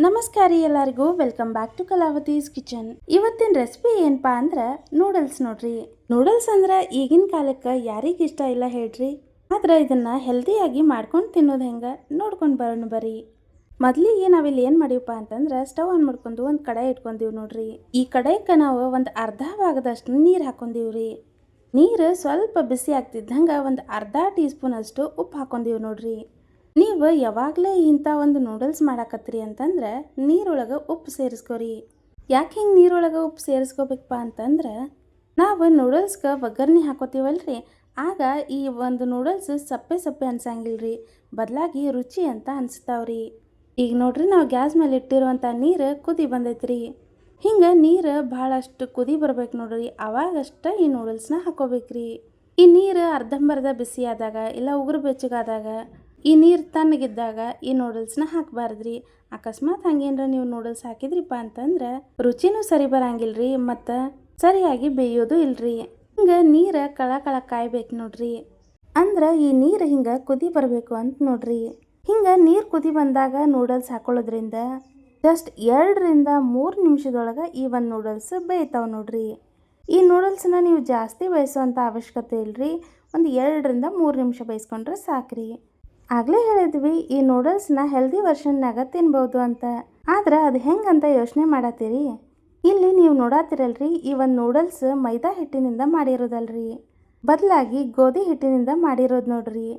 ನಮಸ್ಕಾರ ಎಲ್ಲರಿಗೂ welcome back to Kalavathi's kitchen. ಇವತ್ತಿನ ರೆಸಿಪಿ ಏನಪ್ಪಾ ಅಂದ್ರೆ ನೂಡಲ್ಸ್ ನೋಡ್ರಿ. ನೂಡಲ್ಸ್ ಅಂದ್ರೆ ಈಗಿನ ಕಾಲಕ್ಕೆ ಯಾರಿಗೆ ಇಷ್ಟ ಇಲ್ಲ ಹೇಳ್ರಿ. ಆದ್ರೆ ಇದನ್ನ ಹೆಲ್ದಿಯಾಗಿ ಮಾಡ್ಕೊಂಡು ತಿನ್ನೋದು ಹೆಂಗ ನೋಡ್ಕೊಂಡು ಬರೋಣ ಬರ್ರಿ. ಮೊದಲಿಗೆ ನಾವಿಲ್ಲಿ ಏನು ಮಾಡಿವಪ್ಪ ಅಂತಂದ್ರೆ ಸ್ಟವ್ ಆನ್ ಮಾಡ್ಕೊಂಡು ಒಂದು ಕಡಾಯಿ ಇಟ್ಕೊಂಡೀವಿ ನೋಡ್ರಿ. ಈ ಕಡಾಯಿಗೆ ನಾವು ಒಂದು ಅರ್ಧ ಭಾಗದಷ್ಟು ನೀರು ಹಾಕೊಂಡೀವ್ರಿ. ನೀರು ಸ್ವಲ್ಪ ಬಿಸಿ ಆಗ್ತಿದ್ದಂಗೆ ಒಂದು ಅರ್ಧ ಟೀ ಸ್ಪೂನ್ ಅಷ್ಟು ಉಪ್ಪು ಹಾಕೊಂಡೀವಿ ನೋಡ್ರಿ. ನೀವು ಯಾವಾಗಲೇ ಇಂಥ ಒಂದು ನೂಡಲ್ಸ್ ಮಾಡಾಕತ್ರಿ ಅಂತಂದ್ರೆ ನೀರೊಳಗೆ ಉಪ್ಪು ಸೇರಿಸ್ಕೊರಿ. ಯಾಕೆ ಹಿಂಗೆ ನೀರೊಳಗೆ ಉಪ್ಪು ಸೇರಿಸ್ಕೋಬೇಕಪ್ಪ ಅಂತಂದ್ರೆ ನಾವು ನೂಡಲ್ಸ್ಗೆ ಒಗ್ಗರಣೆ ಹಾಕೋತೀವಲ್ರಿ, ಆಗ ಈ ಒಂದು ನೂಡಲ್ಸ್ ಸಪ್ಪೆ ಸಪ್ಪೆ ಅನ್ಸಂಗಿಲ್ರಿ, ಬದಲಾಗಿ ರುಚಿ ಅಂತ ಅನಿಸ್ತಾವ್ರಿ. ಈಗ ನೋಡ್ರಿ, ನಾವು ಗ್ಯಾಸ್ ಮೇಲೆ ಇಟ್ಟಿರುವಂಥ ನೀರು ಕುದಿ ಬಂದೈತ್ರಿ. ಹಿಂಗೆ ನೀರು ಭಾಳಷ್ಟು ಕುದಿ ಬರ್ಬೇಕು ನೋಡ್ರಿ, ಅವಾಗಷ್ಟ ಈ ನೂಡಲ್ಸ್ನ ಹಾಕೋಬೇಕ್ರಿ. ಈ ನೀರು ಅರ್ಧಂಬರ್ಧ ಬಿಸಿ ಆದಾಗ ಇಲ್ಲ ಉಗುರು ಬೆಚ್ಚಗಾದಾಗ ಈ ನೀರು ತಣ್ಣಗಿದ್ದಾಗ ಈ ನೂಡಲ್ಸ್ನ ಹಾಕಬಾರ್ದ್ರಿ. ಅಕಸ್ಮಾತ್ ಹಂಗೇನ್ರ ನೀವು ನೂಡಲ್ಸ್ ಹಾಕಿದ್ರಿಪ್ಪ ಅಂತಂದ್ರೆ ರುಚಿನೂ ಸರಿ ಬರಂಗಿಲ್ರಿ, ಮತ್ತು ಸರಿಯಾಗಿ ಬೇಯೋದು ಇಲ್ರಿ. ಹಿಂಗೆ ನೀರು ಕಳ ಕಾಯ್ಬೇಕು ನೋಡ್ರಿ. ಅಂದ್ರೆ ಈ ನೀರು ಹಿಂಗೆ ಕುದಿ ಬರಬೇಕು ಅಂತ ನೋಡ್ರಿ. ಹಿಂಗೆ ನೀರು ಕುದಿ ಬಂದಾಗ ನೂಡಲ್ಸ್ ಹಾಕೊಳ್ಳೋದ್ರಿಂದ ಜಸ್ಟ್ 2ರಿಂದ 3 ನಿಮಿಷದೊಳಗೆ ಈ ಒಂದು ನೂಡಲ್ಸ್ ಬೇಯ್ತಾವೆ ನೋಡ್ರಿ. ಈ ನೂಡಲ್ಸ್ನ ನೀವು ಜಾಸ್ತಿ ಬೇಯಿಸೋವಂಥ ಅವಶ್ಯಕತೆ ಇಲ್ರಿ, ಒಂದು 2ರಿಂದ 3 ನಿಮಿಷ ಬೇಯಿಸ್ಕೊಂಡ್ರೆ ಸಾಕ್ರಿ. ಆಗಲೇ ಹೇಳಿದ್ವಿ ಈ ನೂಡಲ್ಸ್ನ ಹೆಲ್ದಿ ವರ್ಷನ್ನಾಗ ತಿನ್ಬೋದು ಅಂತ. ಆದ್ರೆ ಅದು ಹೆಂಗಂತ ಯೋಚನೆ ಮಾಡತ್ತೀರಿ. ಇಲ್ಲಿ ನೀವು ನೋಡತ್ತೀರಲ್ರಿ, ಈ ಒಂದು ನೂಡಲ್ಸ್ ಮೈದಾ ಹಿಟ್ಟಿನಿಂದ ಮಾಡಿರೋದಲ್ರಿ, ಬದಲಾಗಿ ಗೋಧಿ ಹಿಟ್ಟಿನಿಂದ ಮಾಡಿರೋದು ನೋಡ್ರಿ.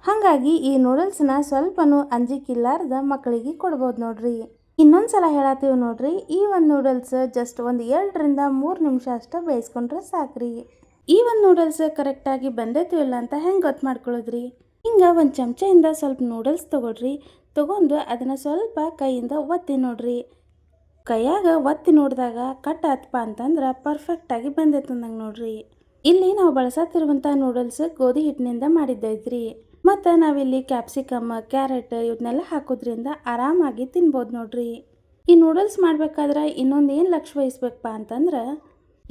ಹಾಗಾಗಿ ಈ ನೂಡಲ್ಸ್ನ ಸ್ವಲ್ಪನೂ ಅಂಜಿಕಿಲ್ಲಾರ್ದ ಮಕ್ಕಳಿಗೆ ಕೊಡ್ಬೋದು ನೋಡ್ರಿ. ಇನ್ನೊಂದು ಸಲ ಹೇಳತ್ತೀವಿ ನೋಡ್ರಿ, ಈ ಒಂದು ನೂಡಲ್ಸ್ ಜಸ್ಟ್ ಒಂದು 2ರಿಂದ 3 ನಿಮಿಷ ಅಷ್ಟೇ ಬೇಯಿಸ್ಕೊಂಡ್ರೆ ಸಾಕ್ರಿ. ಈ ಒಂದು ನೂಡಲ್ಸ್ ಕರೆಕ್ಟಾಗಿ ಬಂದೈತಿವಿಲ್ಲ ಅಂತ ಹೆಂಗೆ ಗೊತ್ತು ಮಾಡ್ಕೊಳ್ಳೋದ್ರಿ. ಹಿಂಗೆ ಒಂದು ಚಮಚೆಯಿಂದ ಸ್ವಲ್ಪ ನೂಡಲ್ಸ್ ತೊಗೊಂಡು ಅದನ್ನು ಸ್ವಲ್ಪ ಕೈಯಿಂದ ಒತ್ತಿ ನೋಡ್ರಿ. ಕೈಯಾಗ ಒತ್ತಿ ನೋಡಿದಾಗ ಕಟ್ ಆತಪ್ಪ ಅಂತಂದ್ರೆ ಪರ್ಫೆಕ್ಟಾಗಿ ಬಂದೈತೆ ಅಂದಂಗೆ ನೋಡ್ರಿ. ಇಲ್ಲಿ ನಾವು ಬಳಸತ್ತಿರುವಂಥ ನೂಡಲ್ಸ್ ಗೋಧಿ ಹಿಟ್ಟಿನಿಂದ ಮಾಡಿದ್ದೈತ್ರಿ. ಮತ್ತು ನಾವಿಲ್ಲಿ ಕ್ಯಾಪ್ಸಿಕಮ್, ಕ್ಯಾರೆಟ್ ಇವನ್ನೆಲ್ಲ ಹಾಕೋದ್ರಿಂದ ಆರಾಮಾಗಿ ತಿನ್ಬೋದು ನೋಡ್ರಿ. ಈ ನೂಡಲ್ಸ್ ಮಾಡಬೇಕಾದ್ರೆ ಇನ್ನೊಂದು ಏನು ಲಕ್ಷ್ಯ ವಹಿಸ್ಬೇಕಪ್ಪ ಅಂತಂದ್ರೆ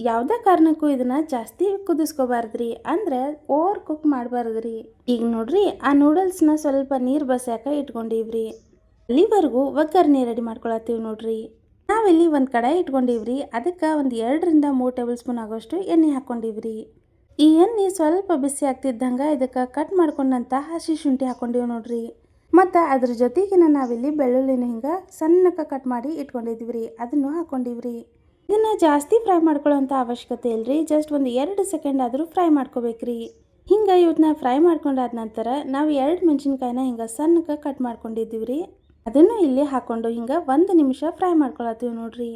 ಯಾವುದೇ ಕಾರಣಕ್ಕೂ ಇದನ್ನ ಜಾಸ್ತಿ ಕುದಿಸ್ಕೋಬಾರ್ದ್ರಿ, ಅಂದ್ರೆ ಓವರ್ ಕುಕ್ ಮಾಡಬಾರ್ದ್ರಿ. ಈಗ ನೋಡ್ರಿ, ಆ ನೂಡಲ್ಸ್ನ ಸ್ವಲ್ಪ ನೀರು ಬಸ್ಯಾಕ ಇಟ್ಕೊಂಡಿವ್ರಿ. ಅಲ್ಲಿವರೆಗೂ ಒಗ್ಗರಣೆ ರೆಡಿ ಮಾಡ್ಕೊಳತ್ತೀವಿ ನೋಡ್ರಿ. ನಾವಿಲ್ಲಿ ಒಂದು ಕಡಾಯಿ ಇಟ್ಕೊಂಡಿವ್ರಿ, ಅದಕ್ಕೆ ಒಂದು 2ರಿಂದ 3 ಟೇಬಲ್ ಸ್ಪೂನ್ ಆಗೋಷ್ಟು ಎಣ್ಣೆ ಹಾಕೊಂಡಿವ್ರಿ. ಈ ಎಣ್ಣೆ ಸ್ವಲ್ಪ ಬಿಸಿ ಆಗ್ತಿದ್ದಂಗೆ ಇದಕ್ಕೆ ಕಟ್ ಮಾಡ್ಕೊಂಡಂಥ ಹಸಿ ಶುಂಠಿ ಹಾಕೊಂಡಿವಿ ನೋಡ್ರಿ. ಮತ್ತು ಅದ್ರ ಜೊತೆಗಿನ ನಾವಿಲ್ಲಿ ಬೆಳ್ಳುಳ್ಳಿನ ಹಿಂಗೆ ಸಣ್ಣಕ್ಕೆ ಕಟ್ ಮಾಡಿ ಇಟ್ಕೊಂಡಿದ್ವಿ, ಅದನ್ನು ಹಾಕೊಂಡಿವ್ರಿ. ಇದನ್ನು ಜಾಸ್ತಿ ಫ್ರೈ ಮಾಡ್ಕೊಳ್ಳೋಂಥ ಅವಶ್ಯಕತೆ ಇಲ್ರಿ, ಜಸ್ಟ್ ಒಂದು 2 ಸೆಕೆಂಡ್ ಆದರೂ ಫ್ರೈ ಮಾಡ್ಕೋಬೇಕ್ರಿ. ಹಿಂಗೆ ಇವನ್ನ ಫ್ರೈ ಮಾಡ್ಕೊಂಡಾದ ನಂತರ ನಾವು 2 ಮೆಣಸಿನ್ಕಾಯಿನ ಹಿಂಗೆ ಸಣ್ಣಕ್ಕೆ ಕಟ್ ಮಾಡ್ಕೊಂಡಿದ್ದೀವ್ರಿ, ಅದನ್ನು ಇಲ್ಲಿ ಹಾಕ್ಕೊಂಡು ಹಿಂಗೆ 1 ನಿಮಿಷ ಫ್ರೈ ಮಾಡ್ಕೊಳತ್ತೀವಿ ನೋಡ್ರಿ.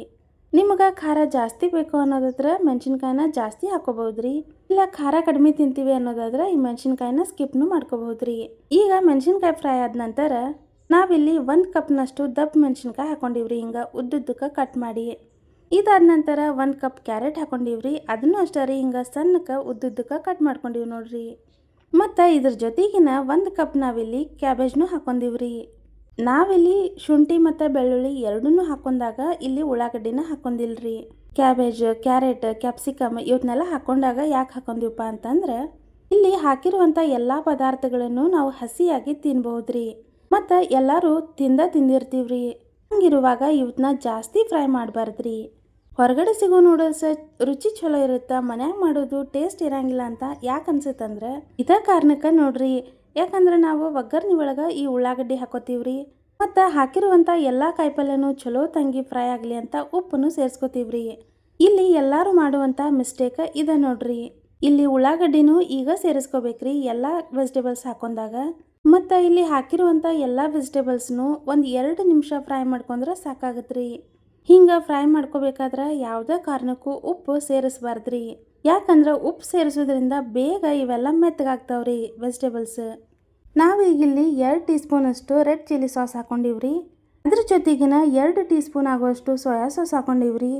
ನಿಮಗೆ ಖಾರ ಜಾಸ್ತಿ ಬೇಕು ಅನ್ನೋದಾದ್ರೆ ಮೆಣಸಿನ್ಕಾಯಿನ ಜಾಸ್ತಿ ಹಾಕೋಬಹುದ್ರಿ, ಇಲ್ಲ ಖಾರ ಕಡಿಮೆ ತಿಂತೀವಿ ಅನ್ನೋದಾದ್ರೆ ಈ ಮೆಣಸಿನ್ಕಾಯಿನ ಸ್ಕಿಪ್ನು ಮಾಡ್ಕೋಬಹುದ್ರಿ. ಈಗ ಮೆಣಸಿನ್ಕಾಯಿ ಫ್ರೈ ಆದ ನಂತರ ನಾವಿಲ್ಲಿ 1 ಕಪ್ನಷ್ಟು ದಪ್ಪ ಮೆಣಸಿನ್ಕಾಯಿ ಹಾಕೊಂಡಿವ್ರಿ, ಹಿಂಗೆ ಉದ್ದುದ್ದಕ್ಕೆ ಕಟ್ ಮಾಡಿ. ಇದಾದ ನಂತರ 1 ಕಪ್ ಕ್ಯಾರೆಟ್ ಹಾಕೊಂಡಿವ್ರಿ, ಅದನ್ನು ಅಷ್ಟೇ ರೀ ಹಿಂಗೆ ಸಣ್ಣಕ್ಕೆ ಉದ್ದುದ್ದಕ್ಕೆ ಕಟ್ ಮಾಡ್ಕೊಂಡಿವಿ ನೋಡ್ರಿ. ಮತ್ತು ಇದ್ರ ಜೊತೆಗಿನ 1 ಕಪ್ ನಾವಿಲ್ಲಿ ಕ್ಯಾಬೇಜ್ನು ಹಾಕೊಂಡಿವ್ರಿ. ನಾವಿಲ್ಲಿ ಶುಂಠಿ ಮತ್ತು ಬೆಳ್ಳುಳ್ಳಿ ಎರಡನ್ನೂ ಹಾಕೊಂಡಾಗ ಇಲ್ಲಿ ಉಳ್ಳಾಗಡ್ಡಿನ ಹಾಕೊಂಡಿಲ್ರಿ. ಕ್ಯಾಬೇಜ್, ಕ್ಯಾರೆಟ್, ಕ್ಯಾಪ್ಸಿಕಮ್ ಇವನ್ನೆಲ್ಲ ಹಾಕೊಂಡಾಗ ಯಾಕೆ ಹಾಕೊಂಡಿವಪ್ಪ ಅಂತಂದ್ರೆ ಇಲ್ಲಿ ಹಾಕಿರುವಂಥ ಎಲ್ಲ ಪದಾರ್ಥಗಳನ್ನು ನಾವು ಹಸಿಯಾಗಿ ತಿನ್ಬಹುದ್ರಿ, ಮತ್ತು ಎಲ್ಲರೂ ತಿಂದಿರ್ತೀವ್ರಿ. ಹಂಗಿರುವಾಗ ಇವನ್ನ ಜಾಸ್ತಿ ಫ್ರೈ ಮಾಡಬಾರ್ದ್ರಿ. ಹೊರಗಡೆ ಸಿಗೋ ನೂಡಲ್ಸ್ ರುಚಿ ಚಲೋ ಇರುತ್ತೆ, ಮನ್ಯಾಗ ಮಾಡೋದು ಟೇಸ್ಟ್ ಇರಂಗಿಲ್ಲ ಅಂತ ಯಾಕೆ ಅನ್ಸುತ್ತಂದ್ರೆ ಇದೇ ಕಾರಣಕ್ಕೆ ನೋಡ್ರಿ. ಯಾಕಂದ್ರೆ ನಾವು ಒಗ್ಗರಣೆ ಒಳಗೆ ಈ ಉಳ್ಳಾಗಡ್ಡಿ ಹಾಕೋತೀವ್ರಿ, ಮತ್ತು ಹಾಕಿರುವಂಥ ಎಲ್ಲ ಕಾಯಿಪಲ್ಯನೂ ಚಲೋ ತಂಗಿ ಫ್ರೈ ಆಗಲಿ ಅಂತ ಉಪ್ಪನ್ನು ಸೇರಿಸ್ಕೋತೀವ್ರಿ. ಇಲ್ಲಿ ಎಲ್ಲರೂ ಮಾಡುವಂಥ ಮಿಸ್ಟೇಕ್ ಇದೆ ನೋಡ್ರಿ. ಇಲ್ಲಿ ಉಳ್ಳಾಗಡ್ಡಿನೂ ಈಗ ಸೇರಿಸ್ಕೋಬೇಕ್ರಿ ಎಲ್ಲ ವೆಜಿಟೇಬಲ್ಸ್ ಹಾಕೊಂಡಾಗ. ಮತ್ತು ಇಲ್ಲಿ ಹಾಕಿರುವಂಥ ಎಲ್ಲ ವೆಜಿಟೇಬಲ್ಸ್ನು ಒಂದು 2 ನಿಮಿಷ ಫ್ರೈ ಮಾಡ್ಕೊಂಡ್ರೆ ಸಾಕಾಗತ್ರಿ. ಹಿಂಗೆ ಫ್ರೈ ಮಾಡ್ಕೋಬೇಕಾದ್ರೆ ಯಾವುದೇ ಕಾರಣಕ್ಕೂ ಉಪ್ಪು ಸೇರಿಸ್ಬಾರ್ದ್ರಿ. ಯಾಕಂದ್ರೆ ಉಪ್ಪು ಸೇರಿಸೋದ್ರಿಂದ ಬೇಗ ಇವೆಲ್ಲ ಮೆತ್ತಗಾಗ್ತಾವ್ರಿ ವೆಜಿಟೇಬಲ್ಸ್. ನಾವೀಗಿಲ್ಲಿ 2 ಟೀ ಸ್ಪೂನ್ ಅಷ್ಟು ರೆಡ್ ಚಿಲ್ಲಿ ಸಾಸ್ ಹಾಕೊಂಡಿವ್ರಿ, ಅದ್ರ ಜೊತೆಗಿನ 2 ಟೀ ಸ್ಪೂನ್ ಆಗುವಷ್ಟು ಸೋಯಾ ಸಾಸ್ ಹಾಕೊಂಡಿವ್ರಿ,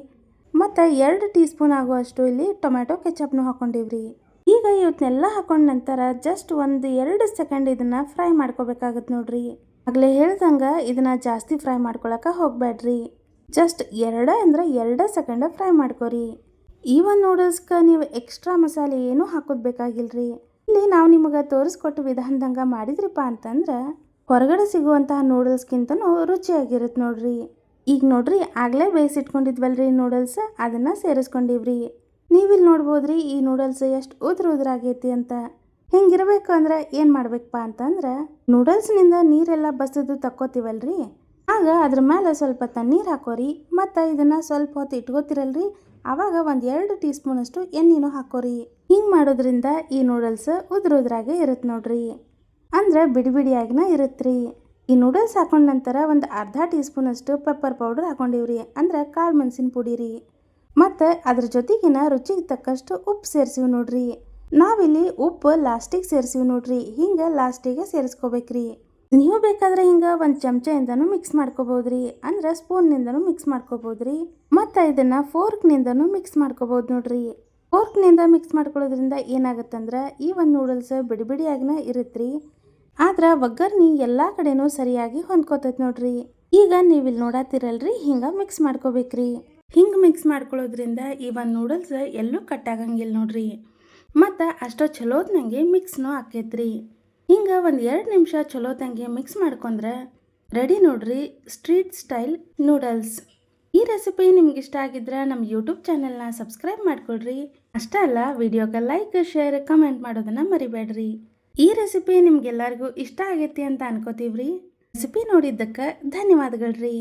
ಮತ್ತು 2 ಟೀ ಸ್ಪೂನ್ ಆಗುವಷ್ಟು ಇಲ್ಲಿ ಟೊಮ್ಯಾಟೊ ಕೆಚಪ್ನು ಹಾಕೊಂಡಿವ್ರಿ. ಈಗ ಇವನ್ನೆಲ್ಲ ಹಾಕೊಂಡ ನಂತರ ಜಸ್ಟ್ 1-2 ಸೆಕೆಂಡ್ ಇದನ್ನ ಫ್ರೈ ಮಾಡ್ಕೋಬೇಕಾಗತ್ತೆ ನೋಡ್ರಿ. ಆಗಲೇ ಹೇಳ್ದಂಗೆ ಇದನ್ನ ಜಾಸ್ತಿ ಫ್ರೈ ಮಾಡ್ಕೊಳಕ್ಕೆ ಹೋಗ್ಬೇಡ್ರಿ, ಜಸ್ಟ್ 2 ಸೆಕೆಂಡ್ ಫ್ರೈ ಮಾಡ್ಕೊರಿ. ಈ ಒಂದು ನೂಡಲ್ಸ್ಗೆ ನೀವು ಎಕ್ಸ್ಟ್ರಾ ಮಸಾಲೆ ಏನೂ ಹಾಕೋದು ಬೇಕಾಗಿಲ್ರಿ. ಇಲ್ಲಿ ನಾವು ನಿಮಗೆ ತೋರಿಸ್ಕೊಟ್ಟು ವಿಧಾನದಂಗೆ ಮಾಡಿದ್ರಿಪ್ಪ ಅಂತಂದ್ರೆ ಹೊರಗಡೆ ಸಿಗುವಂತಹ ನೂಡಲ್ಸ್ಗಿಂತನೂ ರುಚಿಯಾಗಿರುತ್ತೆ ನೋಡ್ರಿ. ಈಗ ನೋಡ್ರಿ ಆಗಲೇ ಬೇಯಿಸಿಟ್ಕೊಂಡಿದ್ವಲ್ರಿ ನೂಡಲ್ಸ್ ಅದನ್ನು ಸೇರಿಸ್ಕೊಂಡಿವ್ರಿ. ನೀವಿಲ್ಲಿ ನೋಡ್ಬೋದ್ರಿ ಈ ನೂಡಲ್ಸ್ ಎಷ್ಟು ಉದ್ರಾಗೈತಿ ಅಂತ. ಹಿಂಗಿರ್ಬೇಕು ಅಂದ್ರೆ ಏನು ಮಾಡ್ಬೇಕಪ್ಪ ಅಂತಂದ್ರೆ ನೂಡಲ್ಸ್ನಿಂದ ನೀರೆಲ್ಲ ಬಸದು ತಕ್ಕೋತೀವಲ್ರಿ, ಆಗ ಅದ್ರ ಮೇಲೆ ಸ್ವಲ್ಪ ತಣ್ಣೀರು ಹಾಕೋರಿ. ಮತ್ತು ಇದನ್ನು ಸ್ವಲ್ಪ ಹೊತ್ತು ಇಟ್ಕೋತಿರಲ್ರಿ, ಆವಾಗ ಒಂದು 2 ಟೀ ಸ್ಪೂನಷ್ಟು ಎಣ್ಣೆನೂ ಹಾಕೋರಿ. ಹಿಂಗೆ ಮಾಡೋದ್ರಿಂದ ಈ ನೂಡಲ್ಸ್ ಉದ್ರಾಗೆ ಇರುತ್ತೆ ನೋಡ್ರಿ, ಅಂದ್ರೆ ಬಿಡಿ ಬಿಡಿಯಾಗಿನ ಇರುತ್ತ್ರಿ. ಈ ನೂಡಲ್ಸ್ ಹಾಕೊಂಡ ನಂತರ ಒಂದು ಅರ್ಧ ಟೀ ಸ್ಪೂನಷ್ಟು ಪೆಪ್ಪರ್ ಪೌಡರ್ ಹಾಕೊಂಡಿವ್ರಿ, ಅಂದ್ರೆ ಕಾಳು ಮೆಣಸಿನ ಪುಡಿ ರೀ. ಮತ್ತು ಅದ್ರ ಜೊತೆಗಿನ ರುಚಿಗೆ ತಕ್ಕಷ್ಟು ಉಪ್ಪು ಸೇರಿಸಿವಿ ನೋಡ್ರಿ. ನಾವಿಲ್ಲಿ ಉಪ್ಪು ಲಾಸ್ಟಿಗೆ ಸೇರಿಸಿವಿ ನೋಡ್ರಿ, ಹಿಂಗೆ ಲಾಸ್ಟಿಗೆ ಸೇರಿಸ್ಕೋಬೇಕ್ರಿ. ನೀವು ಬೇಕಾದ್ರೆ ಹಿಂಗೆ ಒಂದು ಚಮಚೆಯಿಂದನೂ ಮಿಕ್ಸ್ ಮಾಡ್ಕೋಬೋದ್ರಿ, ಅಂದ್ರೆ ಸ್ಪೂನ್ನಿಂದನೂ ಮಿಕ್ಸ್ ಮಾಡ್ಕೋಬೋದ್ರಿ. ಮತ್ತು ಇದನ್ನು ಫೋರ್ಕ್ನಿಂದನೂ ಮಿಕ್ಸ್ ಮಾಡ್ಕೋಬೋದು ನೋಡ್ರಿ. ಫೋರ್ಕ್ನಿಂದ ಮಿಕ್ಸ್ ಮಾಡ್ಕೊಳ್ಳೋದ್ರಿಂದ ಏನಾಗುತ್ತಂದ್ರೆ ಈ ಒಂದು ನೂಡಲ್ಸ್ ಬಿಡಿ ಬಿಡಿಯಾಗಿನ ಇರುತ್ತ್ರಿ, ಆದ್ರೆ ಒಗ್ಗರ್ನಿ ಎಲ್ಲ ಕಡೆನೂ ಸರಿಯಾಗಿ ಹೊಂದ್ಕೋತೈತೆ ನೋಡ್ರಿ. ಈಗ ನೀವಿಲ್ಲಿ ನೋಡತ್ತಿರಲ್ರಿ, ಹಿಂಗೆ ಮಿಕ್ಸ್ ಮಾಡ್ಕೋಬೇಕ್ರಿ. ಹಿಂಗೆ ಮಿಕ್ಸ್ ಮಾಡ್ಕೊಳ್ಳೋದ್ರಿಂದ ಈ ಒಂದು ನೂಡಲ್ಸ್ ಎಲ್ಲೂ ಕಟ್ಟಾಗಂಗಿಲ್ಲ ನೋಡ್ರಿ. ಮತ್ತು ಅಷ್ಟೋ ಚಲೋತ್ನಂಗೆ ಮಿಕ್ಸ್ನೂ ಆಕೈತ್ರಿ. ಹಿಂಗೆ ಒಂದು 2 ನಿಮಿಷ ಚಲೋತಂಗೆ ಮಿಕ್ಸ್ ಮಾಡ್ಕೊಂಡ್ರೆ ರೆಡಿ ನೋಡ್ರಿ ಸ್ಟ್ರೀಟ್ ಸ್ಟೈಲ್ ನೂಡಲ್ಸ್. ಈ ರೆಸಿಪಿ ನಿಮ್ಗೆ ಇಷ್ಟ ಆಗಿದ್ರೆ ನಮ್ಮ ಯೂಟ್ಯೂಬ್ ಚಾನೆಲ್ನ ಸಬ್ಸ್ಕ್ರೈಬ್ ಮಾಡ್ಕೊಳ್ರಿ. ಅಷ್ಟೇ ಅಲ್ಲ, ವಿಡಿಯೋಗೆ ಲೈಕ್ ಶೇರ್ ಕಮೆಂಟ್ ಮಾಡೋದನ್ನು ಮರಿಬೇಡ್ರಿ. ಈ ರೆಸಿಪಿ ನಿಮ್ಗೆಲ್ಲರಿಗೂ ಇಷ್ಟ ಆಗೈತಿ ಅಂತ ಅನ್ಕೋತೀವ್ರಿ. ರೆಸಿಪಿ ನೋಡಿದ್ದಕ್ಕೆ ಧನ್ಯವಾದಗಳ್ರಿ.